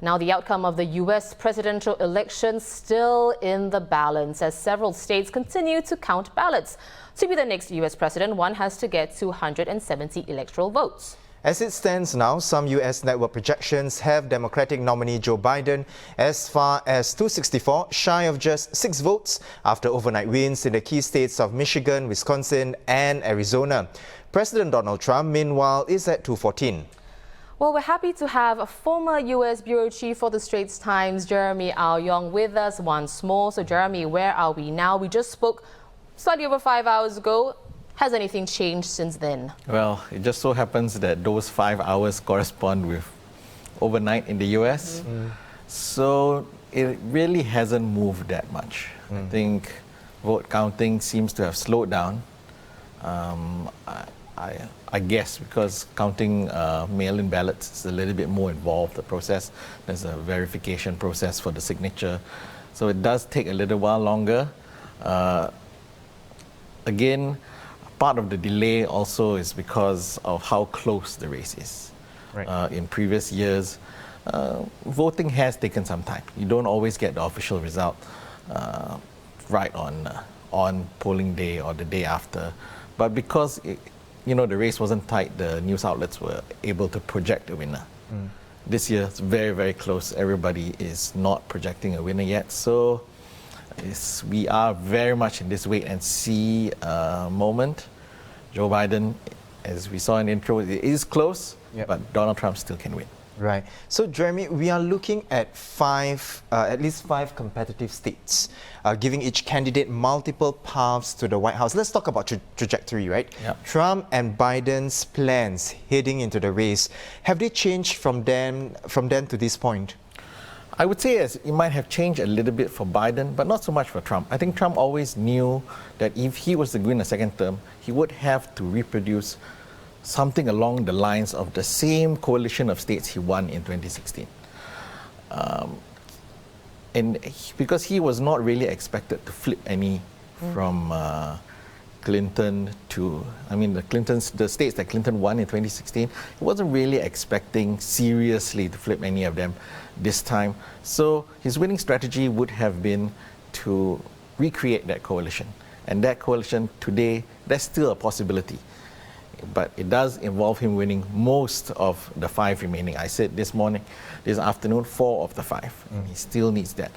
Now, the outcome of the U.S. presidential election still in the balance as several states continue to count ballots. To be the next U.S. president, one has to get 270 electoral votes. As it stands now, some U.S. network projections have Democratic nominee Joe Biden as far as 264, shy of just 6 votes after overnight wins in the key states of Michigan, Wisconsin and Arizona. President Donald Trump, meanwhile, is at 214. Well, we're happy to have a former U.S. Bureau Chief for the Straits Times, Jeremy Ao-Yong, with us once more. So, Jeremy, where are we now? We just spoke slightly over 5 hours ago. Has anything changed since then? Well, it just so happens that those 5 hours correspond with overnight in the U.S. So it really hasn't moved that much. I think vote counting seems to have slowed down. I guess because counting mail-in ballots is a little bit more involved, the process. There's a verification process for the signature. So it does take a little while longer. Again, part of the delay also is because of how close the race is. Right. In previous years, voting has taken some time. You don't always get the official result right on polling day or the day after. But because the race wasn't tight, the news outlets were able to project a winner. This year, it's very, very close. Everybody is not projecting a winner yet. So we are very much in this wait and see moment. Joe Biden, as we saw in the intro, it is close, but Donald Trump still can win. Right. So, Jeremy, we are looking at at least five competitive states, giving each candidate multiple paths to the White House. Let's talk about trajectory, right? Yep. Trump and Biden's plans heading into the race, have they changed from then to this point? I would say it might have changed a little bit for Biden, but not so much for Trump. I think Trump always knew that if he was to win a second term, he would have to reproduce something along the lines of the same coalition of states he won in 2016. Because he was not really expected to flip any from Clinton to, the states that Clinton won in 2016, he wasn't really expecting seriously to flip any of them this time. So his winning strategy would have been to recreate that coalition. And that coalition today, that's still a possibility. But it does involve him winning most of the 5 remaining. I said this afternoon, 4 of the 5. He still needs that.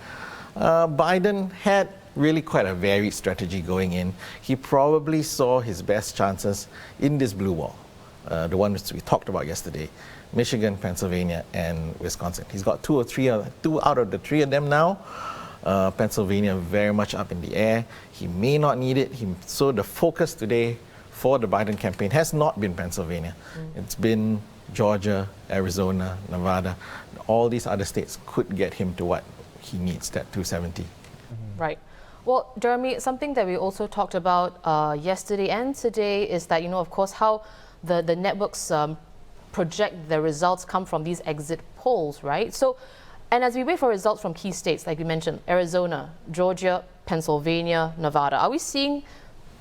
Biden had really quite a varied strategy going in. He probably saw his best chances in this blue wall, the one which we talked about yesterday, Michigan, Pennsylvania, and Wisconsin. He's got 2 out of the 3 of them now. Pennsylvania very much up in the air. He may not need it. So the focus today for the Biden campaign has not been Pennsylvania. It's been Georgia, Arizona, Nevada. All these other states could get him to what he needs, that 270. Right. Well, Jeremy, something that we also talked about yesterday and today is that, of course, how the networks project the results come from these exit polls, right? So, and as we wait for results from key states, like we mentioned, Arizona, Georgia, Pennsylvania, Nevada, are we seeing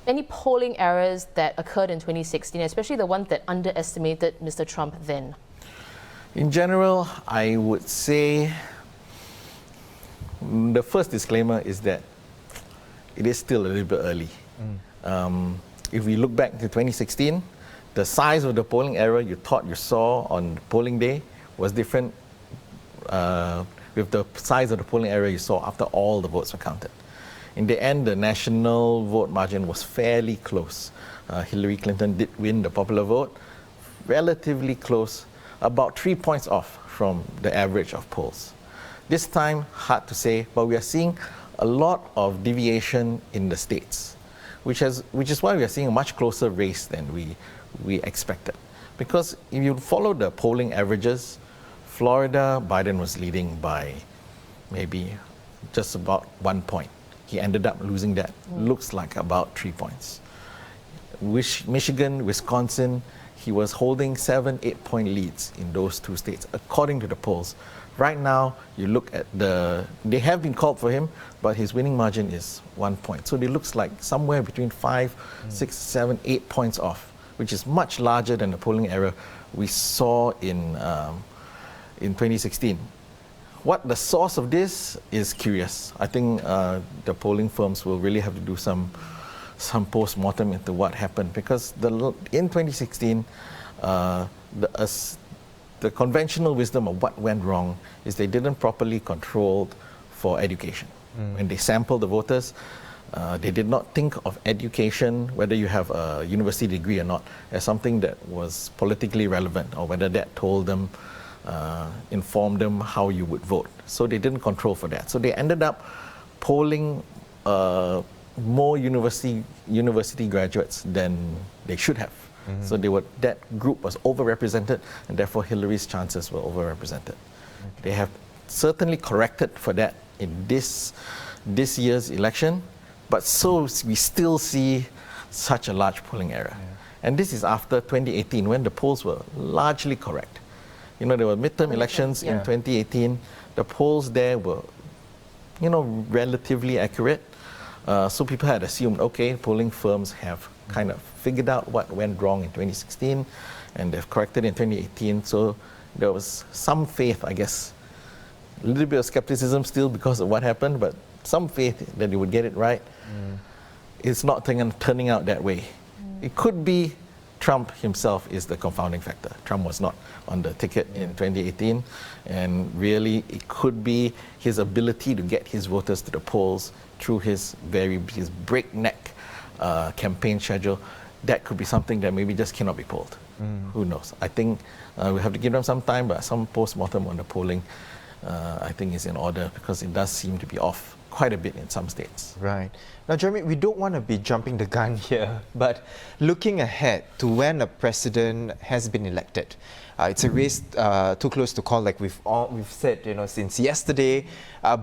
any polling errors that occurred in 2016, especially the ones that underestimated Mr. Trump then? In general, I would say the first disclaimer is that it is still a little bit early. If we look back to 2016, the size of the polling error you thought you saw on polling day was different with the size of the polling error you saw after all the votes were counted. In the end, the national vote margin was fairly close. Hillary Clinton did win the popular vote, relatively close, about 3 points off from the average of polls. This time, hard to say, but we are seeing a lot of deviation in the states, which is why we are seeing a much closer race than we expected. Because if you follow the polling averages, Florida, Biden was leading by maybe just about 1 point. He ended up losing that, looks like about 3 points. Michigan, Wisconsin, he was holding 7-8 point leads in those 2 states, according to the polls. Right now, you look at they have been called for him, but his winning margin is 1 point. So it looks like somewhere between 5, 6, 7, 8 points off, which is much larger than the polling error we saw in 2016. What the source of this is curious. I think the polling firms will really have to do some post-mortem into what happened, because in 2016, the conventional wisdom of what went wrong is they didn't properly control for education. When they sampled the voters, they did not think of education, whether you have a university degree or not, as something that was politically relevant, or whether that told them, informed them how you would vote. So they didn't control for that. So they ended up polling more university graduates than they should have. So that group was overrepresented, and therefore Hillary's chances were overrepresented. They have certainly corrected for that in this year's election, but so we still see such a large polling error. And this is after 2018, when the polls were largely correct. You know, there were midterm elections in 2018. The polls there were, relatively accurate. So people had assumed, okay, polling firms have kind of figured out what went wrong in 2016, and they've corrected in 2018. So there was some faith, I guess, a little bit of skepticism still because of what happened, but some faith that they would get it right. It's not turning out that way. It could be Trump himself is the confounding factor. Trump was not on the ticket in 2018, and really it could be his ability to get his voters to the polls through his breakneck campaign schedule. That could be something that maybe just cannot be pulled. Who knows? I think we have to give them some time, but some post-mortem on the polling I think is in order, because it does seem to be off quite a bit in some states. Right. Now, Jeremy, we don't want to be jumping the gun here, but looking ahead to when a president has been elected, it's a race too close to call, like we've said, since yesterday.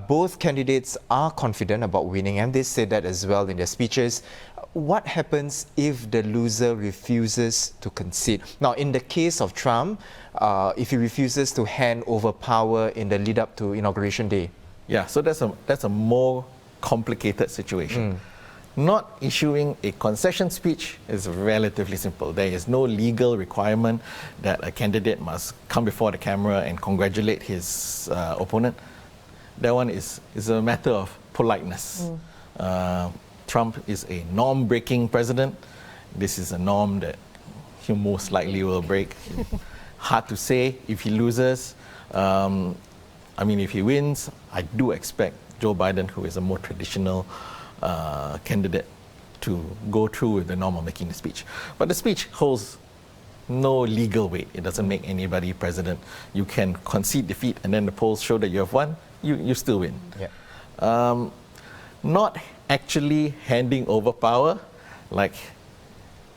Both candidates are confident about winning, and they said that as well in their speeches. What happens if the loser refuses to concede? Now, in the case of Trump, if he refuses to hand over power in the lead up to Inauguration Day? Yeah, so that's a more complicated situation. Not issuing a concession speech is relatively simple. There is no legal requirement that a candidate must come before the camera and congratulate his opponent. That one is a matter of politeness. Trump is a norm-breaking president. This is a norm that he most likely will break. Hard to say if he loses. If he wins, I do expect Joe Biden, who is a more traditional candidate, to go through with the norm of making the speech. But the speech holds no legal weight. It doesn't make anybody president. You can concede defeat, and then the polls show that you have won, you still win. Not actually handing over power, like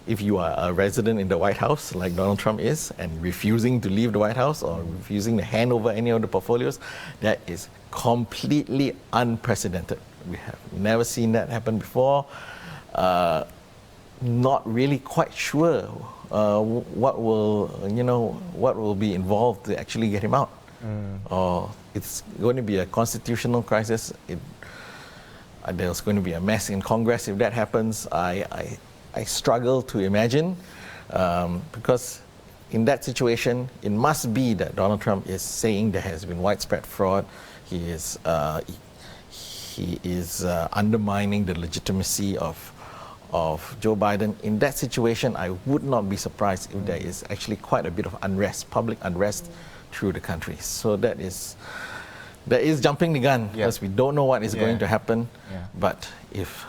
if you are a resident in the White House, like Donald Trump is, and refusing to leave the White House or refusing to hand over any of the portfolios, that is completely unprecedented. We have never seen that happen before. Not really quite sure what will be involved to actually get him out. Or it's going to be a constitutional crisis. There's going to be a mess in Congress if that happens. I struggle to imagine, because in that situation, it must be that Donald Trump is saying there has been widespread fraud. He is undermining the legitimacy of Joe Biden. In that situation, I would not be surprised if there is actually quite a bit of unrest, public unrest through the country. So that is jumping the gun, because we don't know what is going to happen. But if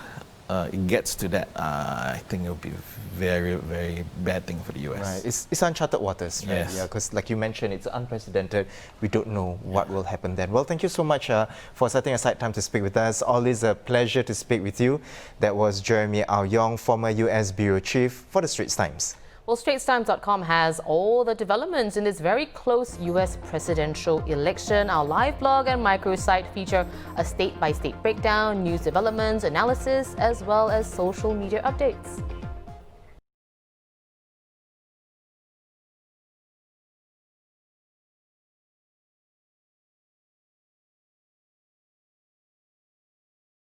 it gets to that, I think it will be a very, very bad thing for the US. Right. It's uncharted waters, right? Yes. Yeah, because like you mentioned, it's unprecedented. We don't know what will happen then. Well, thank you so much for setting aside time to speak with us. Always a pleasure to speak with you. That was Jeremy Au Yong, former US Bureau Chief for the Straits Times. Well, StraitsTimes.com has all the developments in this very close US presidential election. Our live blog and microsite feature a state-by-state breakdown, news developments, analysis, as well as social media updates.